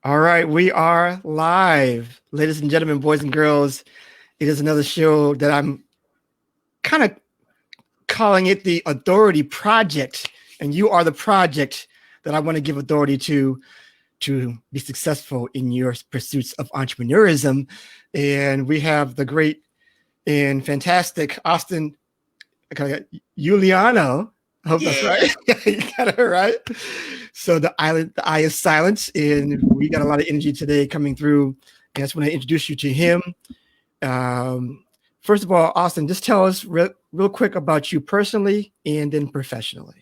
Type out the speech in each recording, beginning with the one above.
All right, we are live. Ladies and gentlemen, boys and girls, it is another show that I'm kind of calling it the Authority Project. And you are the project that I want to give authority to be successful in your pursuits of entrepreneurism. And we have the great and fantastic Austin Iuliano. I hope that's right. You got it right. So the eye is silence, and we got a lot of energy today coming through. And I just want to introduce you to him. First of all, Austin, just tell us real quick about you personally and then professionally.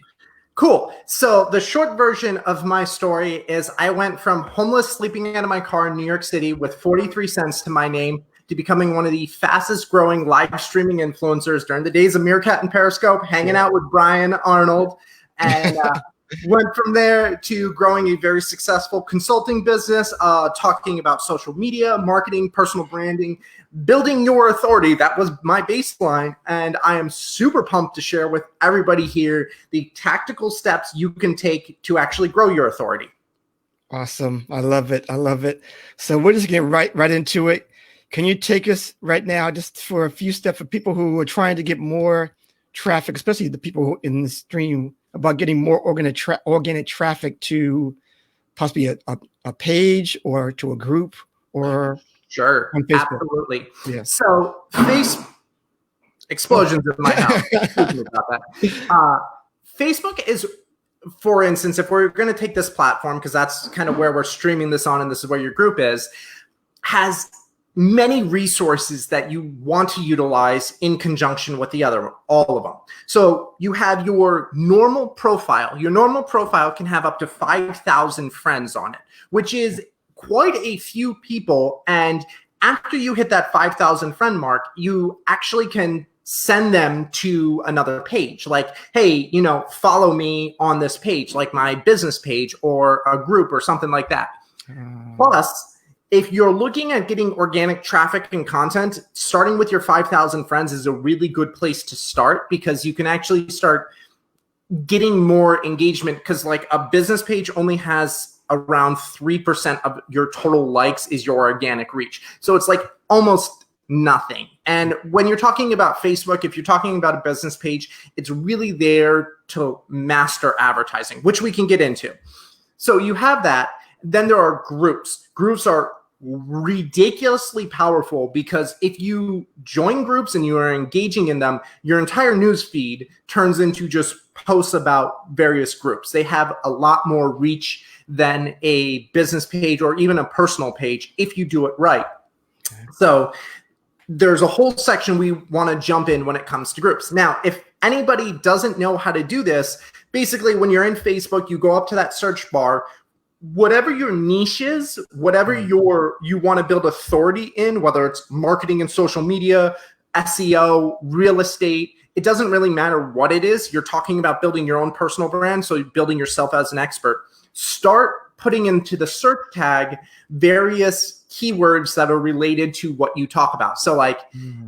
Cool. So the short version of my story is I went from homeless, sleeping out of my car in New York City with 43 cents to my name to becoming one of the fastest growing live streaming influencers during the days of Meerkat and Periscope, hanging out with Brian Arnold, and went from there to growing a very successful consulting business, talking about social media, marketing, personal branding, building your authority. That was my baseline. And I am super pumped to share with everybody here the tactical steps you can take to actually grow your authority. Awesome. I love it. I love it. So we're just getting right into it. Can you take us right now just for a few steps for people who are trying to get more traffic, especially the people who in the stream, about getting more organic traffic to possibly a page or to a group or Sure, on Facebook? absolutely. Yeah. So explosions in my house. About that. Facebook is, for instance, if we're going to take this platform, because that's kind of where we're streaming this on and this is where your group is, has many resources that you want to utilize in conjunction with all of them. So you have your normal profile. Your normal profile can have up to 5,000 friends on it, which is quite a few people. And after you hit that 5,000 friend mark, you actually can send them to another page. Like, hey, follow me on this page, like my business page or a group or something like that. Plus, if you're looking at getting organic traffic and content, starting with your 5,000 friends is a really good place to start, because you can actually start getting more engagement, because like a business page only has around 3% of your total likes is your organic reach. So it's like almost nothing. And when you're talking about Facebook, if you're talking about a business page, it's really there to master advertising, which we can get into. So you have that. Then there are groups. Groups are ridiculously powerful, because if you join groups and you are engaging in them, your entire news feed turns into just posts about various groups. They have a lot more reach than a business page or even a personal page if you do it right. Okay. So there's a whole section we want to jump in when it comes to groups. Now, if anybody doesn't know how to do this, basically when you're in Facebook, you go up to that search bar. Whatever your niche is, whatever you want to build authority in, whether it's marketing and social media, SEO, real estate, it doesn't really matter what it is. You're talking about building your own personal brand, so building yourself as an expert. Start putting into the search tag various keywords that are related to what you talk about. So like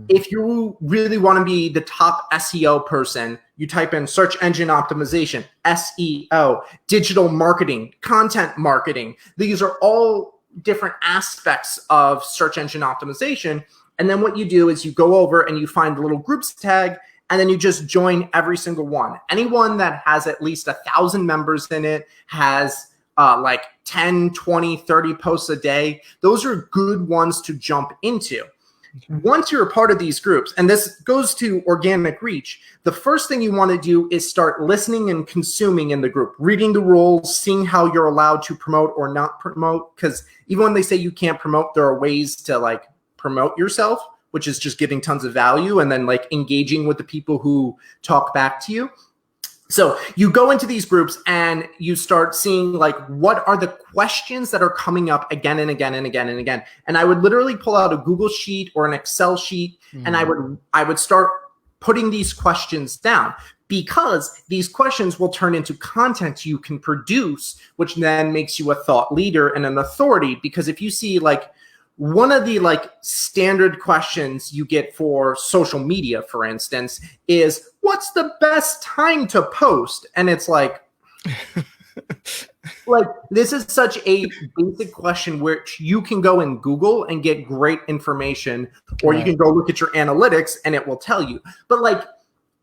if you really want to be the top SEO person, you type in search engine optimization, SEO, digital marketing, content marketing. These are all different aspects of search engine optimization. And then what you do is you go over and you find the little groups tag, and then you just join every single one. Anyone that has at least 1,000 members in it, has like 10, 20, 30 posts a day. Those are good ones to jump into. Once you're a part of these groups, and this goes to organic reach, the first thing you want to do is start listening and consuming in the group, reading the rules, seeing how you're allowed to promote or not promote. Because even when they say you can't promote, there are ways to like promote yourself, which is just giving tons of value and then like engaging with the people who talk back to you. So you go into these groups and you start seeing like, what are the questions that are coming up again and again and again and again. And I would literally pull out a Google sheet or an Excel sheet, and I would start putting these questions down, because these questions will turn into content you can produce, which then makes you a thought leader and an authority. Because if you see like one of the like standard questions you get for social media, for instance, is what's the best time to post? And it's like, Like, this is such a basic question which you can go and Google and get great information, or you can go look at your analytics and it will tell you. But like,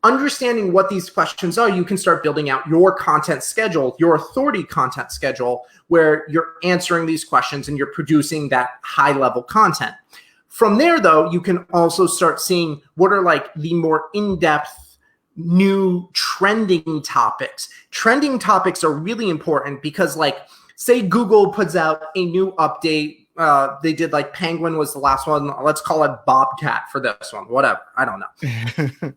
understanding what these questions are, you can start building out your content schedule, your authority content schedule, where you're answering these questions and you're producing that high level content. From there, though, you can also start seeing what are like the more in-depth new trending topics. Trending topics are really important because, like, say Google puts out a new update. They did like Penguin was the last one. Let's call it Bobcat for this one. Whatever. I don't know.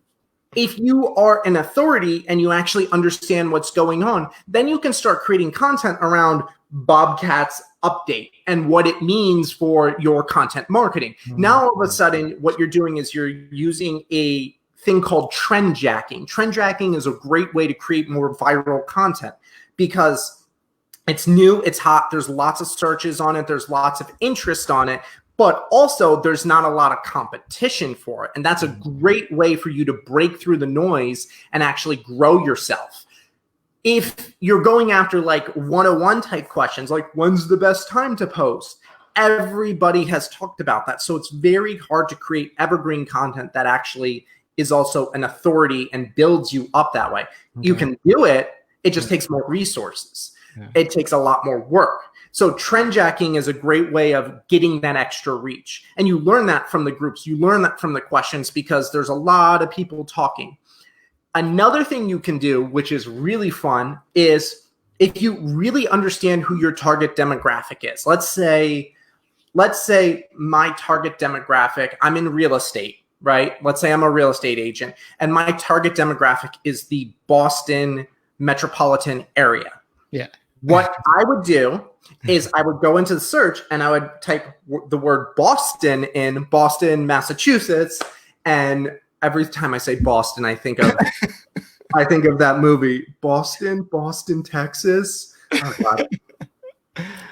If you are an authority and you actually understand what's going on, then you can start creating content around Bobcat's update and what it means for your content marketing. Now, all of a sudden, what you're doing is you're using a thing called trend jacking. Trend jacking is a great way to create more viral content because it's new, it's hot, there's lots of searches on it, there's lots of interest on it, but also there's not a lot of competition for it. And that's a great way for you to break through the noise and actually grow yourself. If you're going after like 101 type questions, like when's the best time to post? Everybody has talked about that. So it's very hard to create evergreen content that actually is also an authority and builds you up that way. You can do it. It just takes more resources. It takes a lot more work. So trend jacking is a great way of getting that extra reach. And you learn that from the groups. You learn that from the questions because there's a lot of people talking. Another thing you can do, which is really fun, is if you really understand who your target demographic is. Let's say my target demographic, I'm in real estate. Right? Let's say I'm a real estate agent and my target demographic is the Boston metropolitan area. Yeah. What I would do is I would go into the search and I would type the word Boston in Boston, Massachusetts. And every time I say Boston, I think of that movie, Boston, Texas. Oh,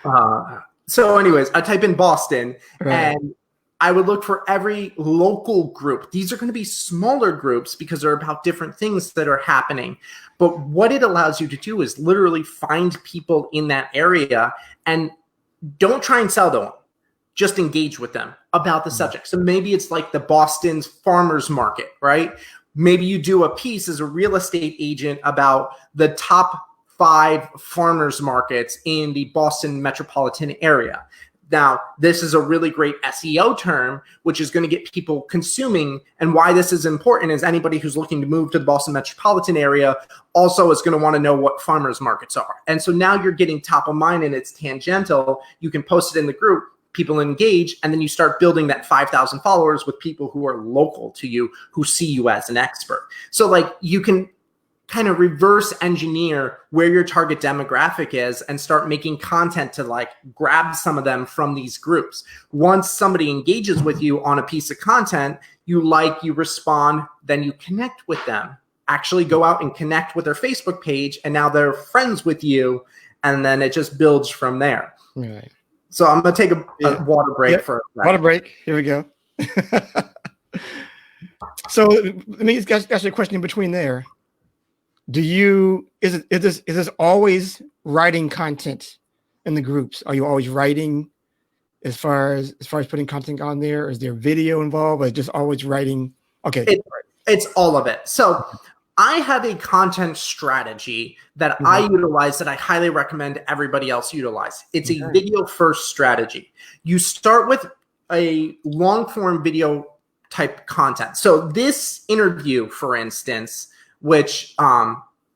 God. So anyways, I type in Boston and I would look for every local group. These are going to be smaller groups because they're about different things that are happening. But what it allows you to do is literally find people in that area and don't try and sell to them. Just engage with them about the subject. So maybe it's like the Boston's farmers market, right? Maybe you do a piece as a real estate agent about the top 5 farmers markets in the Boston metropolitan area. Now, this is a really great SEO term, which is going to get people consuming. And why this is important is anybody who's looking to move to the Boston metropolitan area also is going to want to know what farmers markets are. And so now you're getting top of mind and it's tangential. You can post it in the group, people engage, and then you start building that 5,000 followers with people who are local to you, who see you as an expert. So like you can kind of reverse engineer where your target demographic is and start making content to like grab some of them from these groups. Once somebody engages with you on a piece of content, you respond, then you connect with them. Actually go out and connect with their Facebook page, and now they're friends with you, and then it just builds from there. Right. So I'm going to take a water break for a second. Water break. Here we go. So let me ask you a question in between there. Is this always writing content in the groups? Are you always writing as far as putting content on there? Or is there video involved, or just always writing? Okay. It's all of it. So I have a content strategy that I utilize that I highly recommend everybody else utilize. It's a video first strategy. You start with a long form video type content. So this interview, for instance, which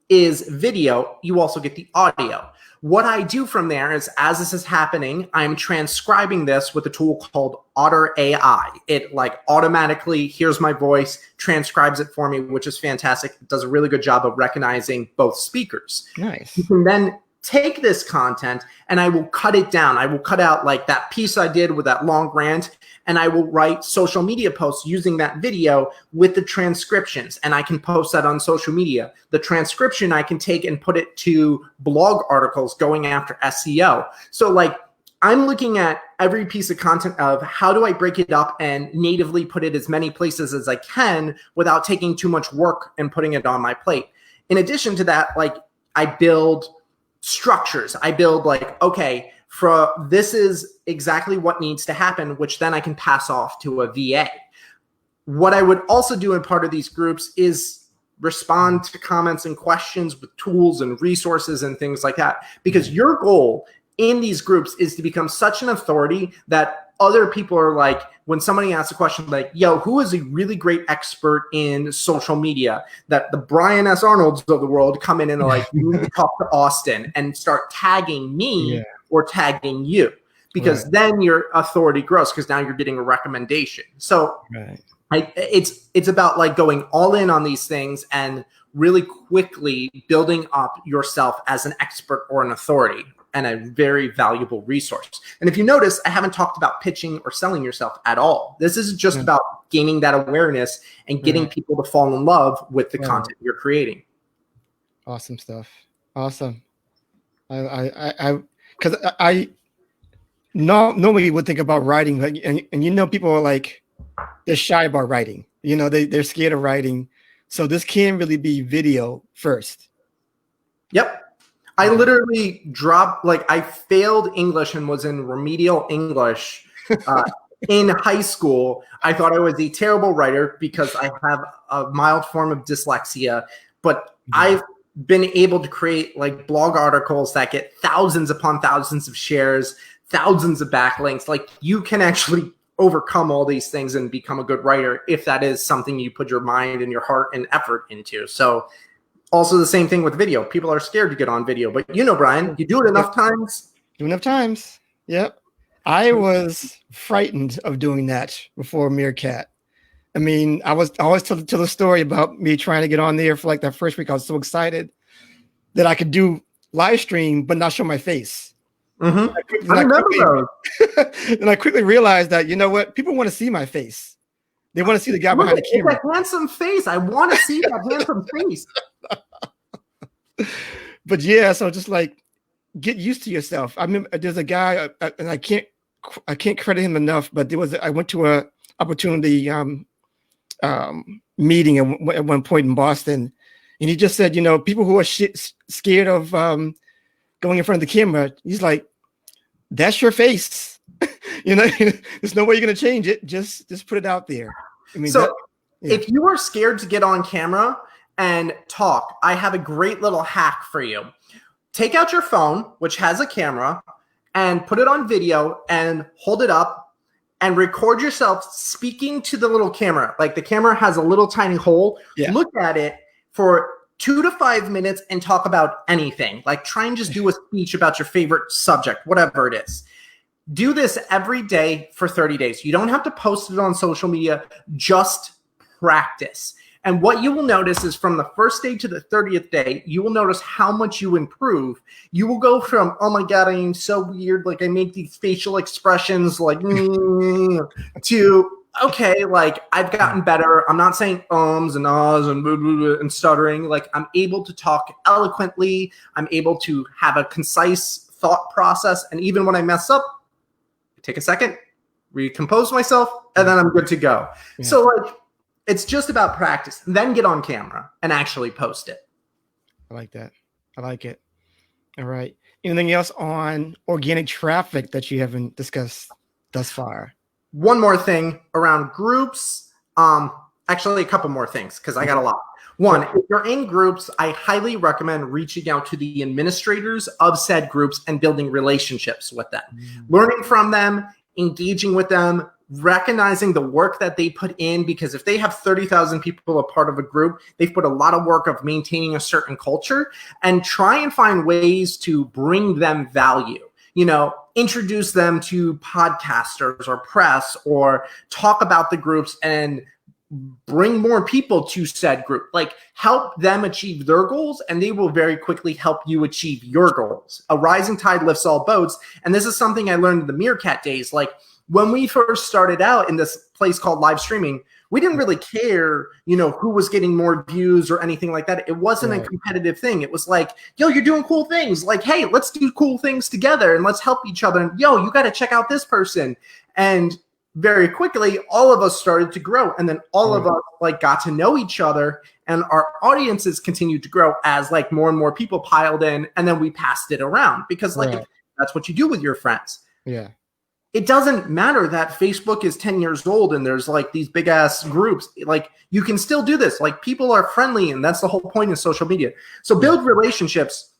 is video, you also get the audio. What I do from there is, as this is happening, I'm transcribing this with a tool called Otter AI. It like automatically hears my voice, transcribes it for me, which is fantastic. It does a really good job of recognizing both speakers. Nice. You can then take this content and I will cut it down. I will cut out like that piece I did with that long rant, and I will write social media posts using that video with the transcriptions, and I can post that on social media. The transcription I can take and put it to blog articles going after SEO. So like I'm looking at every piece of content of how do I break it up and natively put it as many places as I can without taking too much work and putting it on my plate. In addition to that, like I build structures. I build like, okay, this is exactly what needs to happen, which then I can pass off to a VA. What I would also do in part of these groups is respond to comments and questions with tools and resources and things like that. Because your goal in these groups is to become such an authority that other people are like, when somebody asks a question like, yo, who is a really great expert in social media, that the Brian S. Arnolds of the world come in and are like, you need to talk to Austin, and start tagging me or tagging you, because then your authority grows, because now you're getting a recommendation. So it's about like going all in on these things and really quickly building up yourself as an expert or an authority and a very valuable resource. And if you notice, I haven't talked about pitching or selling yourself at all. This is just about gaining that awareness and getting people to fall in love with the content you're creating. Awesome stuff. Awesome. Because I normally would think about writing, like, and you know, people are like, they're shy about writing. You know, they're scared of writing. So this can really be video first. Yep. I literally dropped, like, I failed English and was in remedial English in high school. I thought I was a terrible writer because I have a mild form of dyslexia, but I've been able to create like blog articles that get thousands upon thousands of shares, thousands of backlinks. Like, you can actually overcome all these things and become a good writer if that is something you put your mind and your heart and effort into. So also the same thing with video. People are scared to get on video, but you know, Brian, you do it enough times. Do enough times. Yep. I was frightened of doing that before Meerkat. I mean, I always tell the story about me trying to get on there for like that first week. I was so excited that I could do live stream, but not show my face. Mm-hmm. I remember those. And I quickly realized that, you know what? People want to see my face. They want to see the guy behind the camera. It's a handsome face. I want to see that handsome face. But yeah, so just like get used to yourself. I mean, there's a guy, and I can't credit him enough, but I went to a opportunity meeting at one point in Boston, and he just said, you know, people who are scared of going in front of the camera, he's like, that's your face. You know, there's no way you're gonna change it. Just put it out there. I mean, so if you are scared to get on camera and talk, I have a great little hack for you. Take out your phone, which has a camera, and put it on video and hold it up and record yourself speaking to the little camera. Like, the camera has a little tiny hole. Look at it for 2 to 5 minutes and talk about anything. Like, try and just do a speech about your favorite subject, whatever it is. Do this every day for 30 days. You don't have to post it on social media, just practice. And what you will notice is, from the first day to the 30th day, you will notice how much you improve. You will go from, oh my God, I am so weird, like I make these facial expressions like, to, okay, like I've gotten better. I'm not saying ums and ahs and blah, blah, blah, and stuttering. Like, I'm able to talk eloquently. I'm able to have a concise thought process. And even when I mess up, take a second, recompose myself, and then I'm good to go. Yeah. So like, it's just about practice. Then get on camera and actually post it. I like that. I like it. All right. Anything else on organic traffic that you haven't discussed thus far? One more thing around groups. Actually, a couple more things, because I got a lot. One, if you're in groups, I highly recommend reaching out to the administrators of said groups and building relationships with them. Learning from them, engaging with them, recognizing the work that they put in, because if they have 30,000 people a part of a group, they've put a lot of work of maintaining a certain culture, and try and find ways to bring them value. You know, introduce them to podcasters or press, or talk about the groups and bring more people to said group. Like, help them achieve their goals, and they will very quickly help you achieve your goals. A rising tide lifts all boats. And this is something I learned in the Meerkat days. Like, when we first started out in this place called live streaming, we didn't really care, you know, who was getting more views or anything like that. It wasn't a competitive thing. It was like, yo, you're doing cool things. Like, hey, let's do cool things together and let's help each other. And yo, you got to check out this person. And very quickly, all of us started to grow. And then all of us like got to know each other, and our audiences continued to grow as like more and more people piled in, and then we passed it around because like that's what you do with your friends. Yeah. It doesn't matter that Facebook is 10 years old and there's like these big ass groups. Like you can still do this. Like people are friendly, and that's the whole point of social media. So build relationships,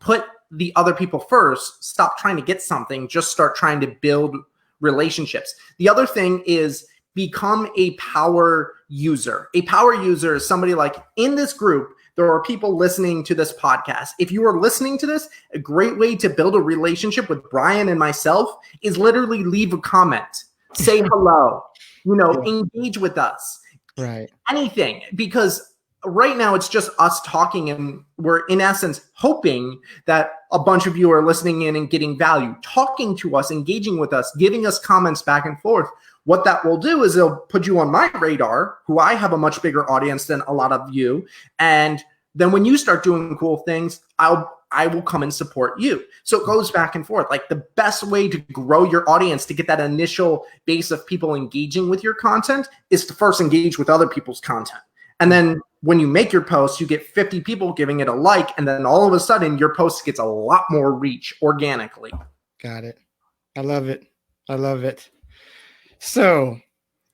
put the other people first, stop trying to get something, just start trying to build relationships. The other thing is become a power user. A power user is somebody like in this group, there are people listening to this podcast. If you are listening to this, a great way to build a relationship with Brian and myself is literally leave a comment, say hello, engage with us. Right. Anything, because right now it's just us talking, and we're in essence hoping that a bunch of you are listening in and getting value, talking to us, engaging with us, giving us comments back and forth. What that will do is it'll put you on my radar, who I have a much bigger audience than a lot of you. And then when you start doing cool things, I will come and support you. So it goes back and forth. Like the best way to grow your audience, to get that initial base of people engaging with your content, is to first engage with other people's content. And then when you make your post, you get 50 people giving it a like, and then all of a sudden your post gets a lot more reach organically. Got it. I love it. I love it. So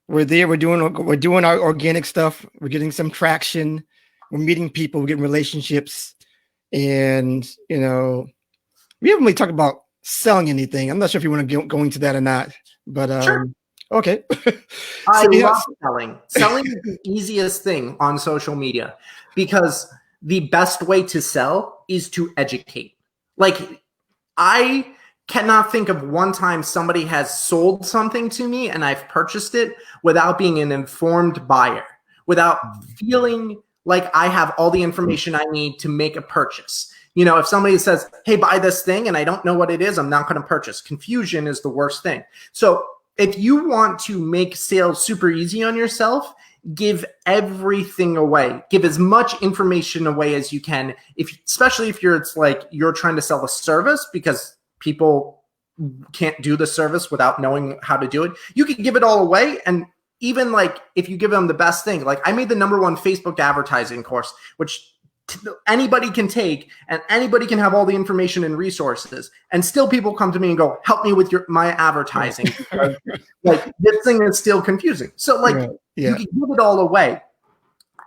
we're there. We're doing our organic stuff. We're getting some traction. We're meeting people. We're getting relationships. And, we haven't really talked about selling anything. I'm not sure if you want to go into that or not, but sure. Okay. I love selling. Selling is the easiest thing on social media, because the best way to sell is to educate. Like I cannot think of one time somebody has sold something to me and I've purchased it without being an informed buyer, without feeling like I have all the information I need to make a purchase. If somebody says, hey, buy this thing, and I don't know what it is, I'm not going to purchase. Confusion is the worst thing. So if you want to make sales super easy on yourself, give everything away. Give as much information away as you can. Especially if you're trying to sell a service, because people can't do the service without knowing how to do it. You can give it all away. And even like if you give them the best thing, like I made the #1 Facebook advertising course, which anybody can take, and anybody can have all the information and resources, and still people come to me and go, help me with my advertising. Like this thing is still confusing. So you can give it all away.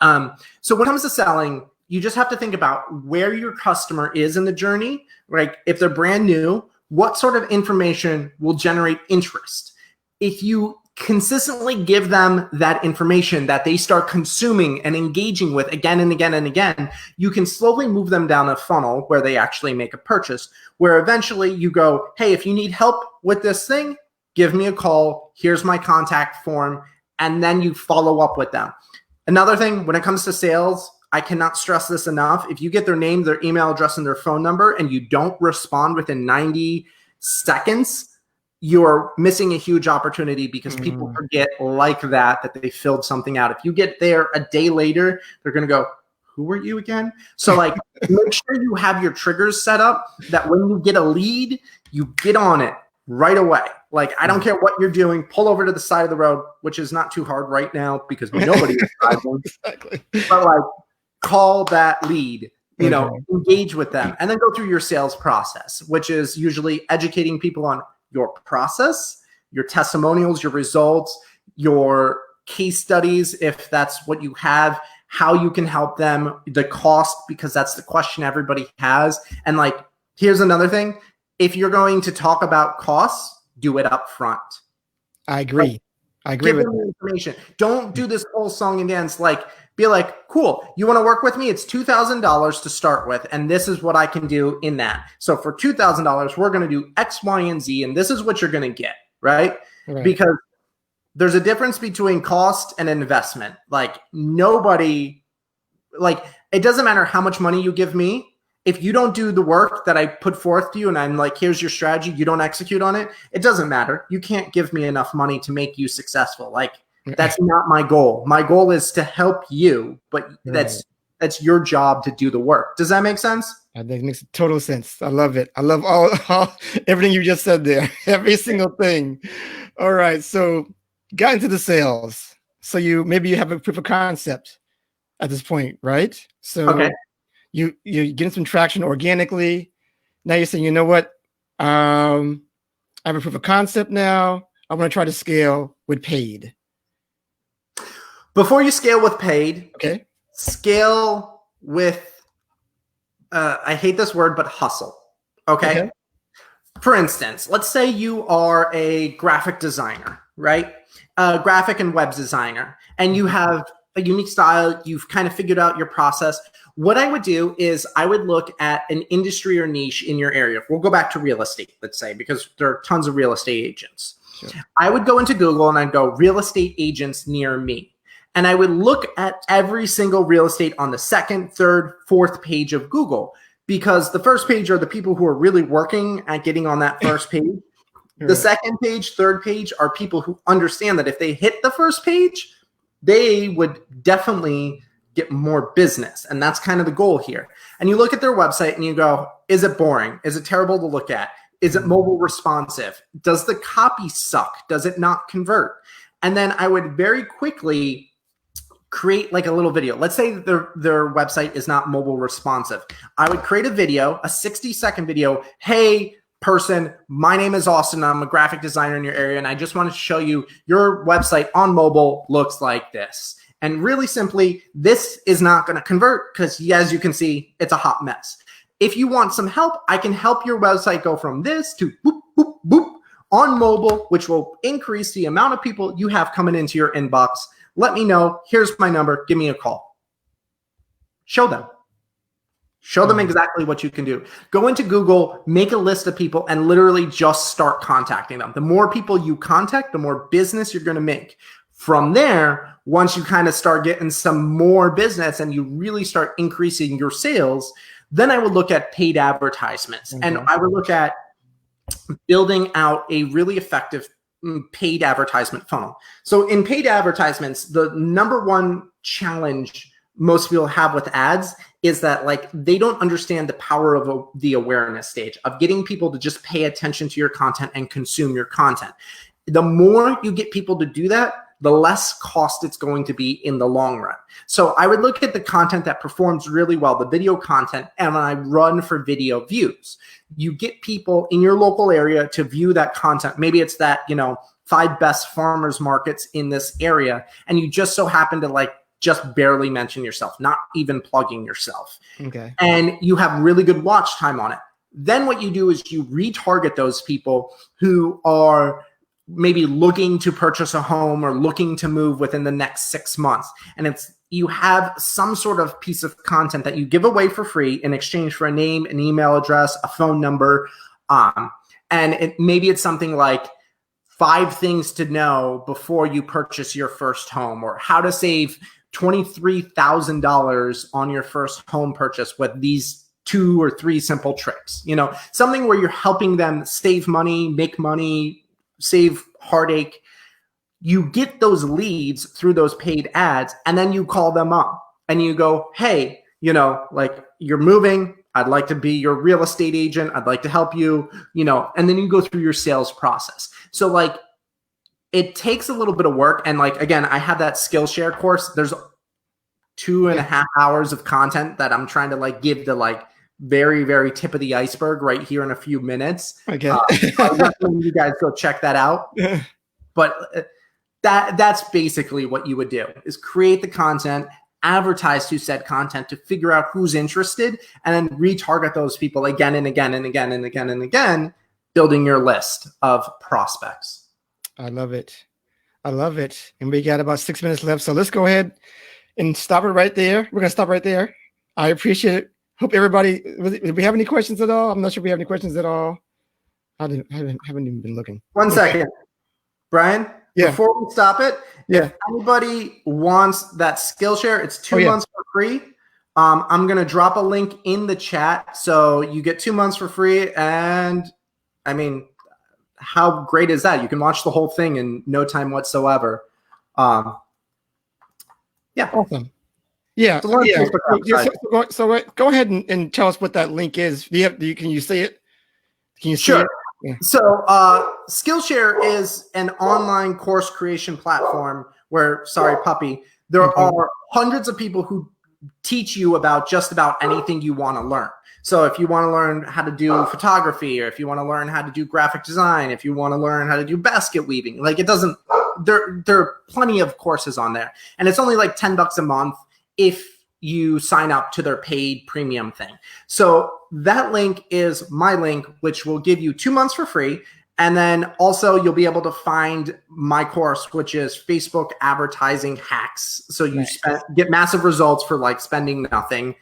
So when it comes to selling, you just have to think about where your customer is in the journey. Like if they're brand new, what sort of information will generate interest? If you consistently give them that information that they start consuming and engaging with again and again and again, you can slowly move them down a funnel where they actually make a purchase, where eventually you go, hey, if you need help with this thing, give me a call. Here's my contact form. And then you follow up with them. Another thing, when it comes to sales, I cannot stress this enough. If you get their name, their email address, and their phone number, and you don't respond within 90 seconds, you're missing a huge opportunity, because people forget like that they filled something out. If you get there a day later, they're going to go, who are you again? So like make sure you have your triggers set up that when you get a lead, you get on it right away. Like, I don't care what you're doing, pull over to the side of the road, which is not too hard right now because nobody is driving. Exactly. But like call that lead, engage with them, and then go through your sales process, which is usually educating people on your process, your testimonials, your results, your case studies, if that's what you have, how you can help them, the cost, because that's the question everybody has. And like, here's another thing. If you're going to talk about costs, do it up front. I agree. I agree with that. Information. Don't do this whole song and dance. Like, be like, cool, you want to work with me? It's $2,000 to start with, and this is what I can do in that. So for $2,000, we're going to do X, Y, and Z, and this is what you're going to get, right? Because there's a difference between cost and investment. Like it doesn't matter how much money you give me. If you don't do the work that I put forth to you and I'm like, here's your strategy, you don't execute on it, it doesn't matter. You can't give me enough money to make you successful. Like, that's not my goal. My goal is to help you, but that's your job to do the work. Does that make sense? I think it makes total sense. I love it. I love all everything you just said there. Every single thing. All right. So got into the sales. So maybe you have a proof of concept at this point, right? So Okay. you're getting some traction organically. Now you're saying, you know what? I have a proof of concept now. I want to try to scale with paid. Before you scale with paid, Okay. scale with, I hate this word, but hustle. Okay. For instance, let's say you are a graphic designer, right? A graphic and web designer, and you have a unique style. You've kind of figured out your process. What I would do is I would look at an industry or niche in your area. We'll go back to real estate, let's say, because there are tons of real estate agents. Sure. I would go into Google and I'd go real estate agents near me. And I would look at every single real estate on the second, third, fourth page of Google, because the first page are the people who are really working at getting on that first page. The second page, third page are people who understand that if they hit the first page, they would definitely get more business. And that's kind of the goal here. And you look at their website and you go, is it boring? Is it terrible to look at? Is it mobile responsive? Does the copy suck? Does it not convert? And then I would very quickly create like a little video. Let's say their website is not mobile responsive. I would create a video, a 60-second video. Hey, person, my name is Austin. I'm a graphic designer in your area, and I just wanted to show you your website on mobile looks like this. And really simply, this is not going to convert because, as you can see, it's a hot mess. If you want some help, I can help your website go from this to boop, boop, boop on mobile, which will increase the amount of people you have coming into your inbox. Let me know. Here's my number. Give me a call. Show them. Show them exactly what you can do. Go into Google, make a list of people, and literally just start contacting them. The more people you contact, the more business you're going to make. From there, once you kind of start getting some more business and you really start increasing your sales, then I would look at paid advertisements. And I would look at building out a really effective paid advertisement funnel. So in paid advertisements, the number one challenge most people have with ads is that like they don't understand the power of the awareness stage of getting people to just pay attention to your content and consume your content. The more you get people to do that, the less cost it's going to be in the long run. So I would look at the content that performs really well, the video content, and I run for video views. You get people in your local area to view that content. Maybe it's that, 5 best farmers markets in this area, and you just so happen to like just barely mention yourself, not even plugging yourself. Okay. And you have really good watch time on it. Then what you do is you retarget those people who are maybe looking to purchase a home or looking to move within the next 6 months. And you have some sort of piece of content that you give away for free in exchange for a name, an email address, a phone number. And maybe it's something like 5 things to know before you purchase your first home, or how to save $23,000 on your first home purchase with these 2 or 3 simple tricks. Something where you're helping them save money, make money, save heartache. You get those leads through those paid ads, and then you call them up and you go, hey, like you're moving. I'd like to be your real estate agent. I'd like to help you, and then you go through your sales process. So like it takes a little bit of work. And like, again, I have that Skillshare course. There's 2.5 hours of content that I'm trying to like give the like very, very tip of the iceberg right here in a few minutes. Okay. I recommend you guys go check that out. But that's basically what you would do, is create the content, advertise to said content to figure out who's interested, and then retarget those people again and again and again and again and again, building your list of prospects. I love it. I love it. And we got about 6 minutes left. So let's go ahead and stop it right there. We're going to stop right there. I appreciate it. Hope everybody, did we have any questions at all? I'm not sure if we have any questions at all. I haven't even been looking. 1 second. Brian, before we stop it, if anybody wants that Skillshare, it's 2 months for free. I'm going to drop a link in the chat. So you get 2 months for free. And I mean, how great is that? You can watch the whole thing in no time whatsoever. Awesome. Yeah. So go ahead and tell us what that link is. Can you say it? Can you see it? Yeah. So Skillshare is an online course creation platform where, sorry, puppy, there are hundreds of people who teach you about just about anything you want to learn. So if you want to learn how to do photography, or if you want to learn how to do graphic design, if you want to learn how to do basket weaving, like it doesn't, there are plenty of courses on there. And it's only like $10 a month if you sign up to their paid premium thing. So that link is my link, which will give you 2 months for free. And then also you'll be able to find my course, which is Facebook advertising hacks. So you get massive results for like spending nothing.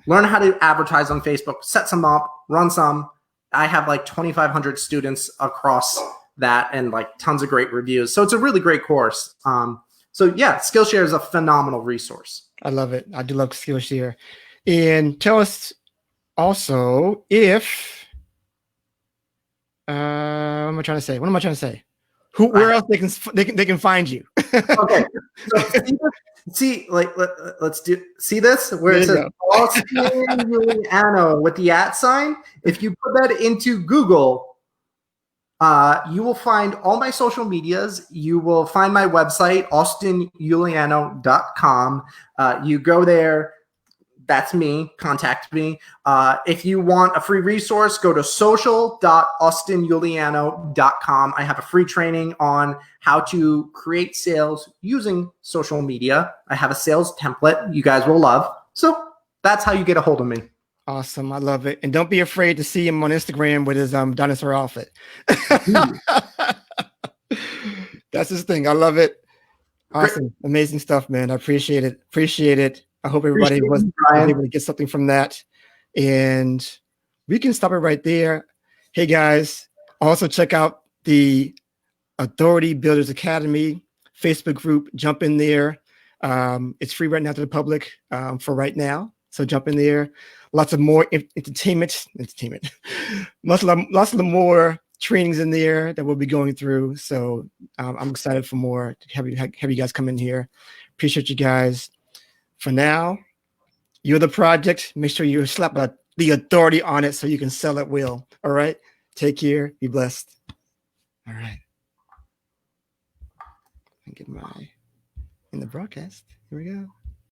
Learn how to advertise on Facebook, set some up, run some. I have like 2,500 students across that and like tons of great reviews. So it's a really great course. So yeah, Skillshare is a phenomenal resource. I love it. I do love Skillshare. And tell us also if what am I trying to say? What am I trying to say? Where else they can find you? Okay. So see this where it says Austin Iuliano with the @ If you put that into Google, you will find all my social medias. You will find my website, austinuliano.com. You go there. That's me. Contact me. If you want a free resource, go to social.austinuliano.com. I have a free training on how to create sales using social media. I have a sales template you guys will love. So that's how you get a hold of me. Awesome. I love it. And don't be afraid to see him on Instagram with his dinosaur outfit. That's his thing. I love it. Awesome. Great. Amazing stuff, man. I appreciate it. Appreciate it. I hope everybody was able to get something from that. And we can stop it right there. Hey, guys, also check out the Authority Builders Academy Facebook group. Jump in there. It's free right now to the public for right now. So jump in there. Lots of more entertainment. Lots of more trainings in there that we'll be going through. So I'm excited for more to have you guys come in here. Appreciate you guys. For now, you're the project. Make sure you slap the authority on it so you can sell at will. All right. Take care. Be blessed. All right. Get in the broadcast. Here we go.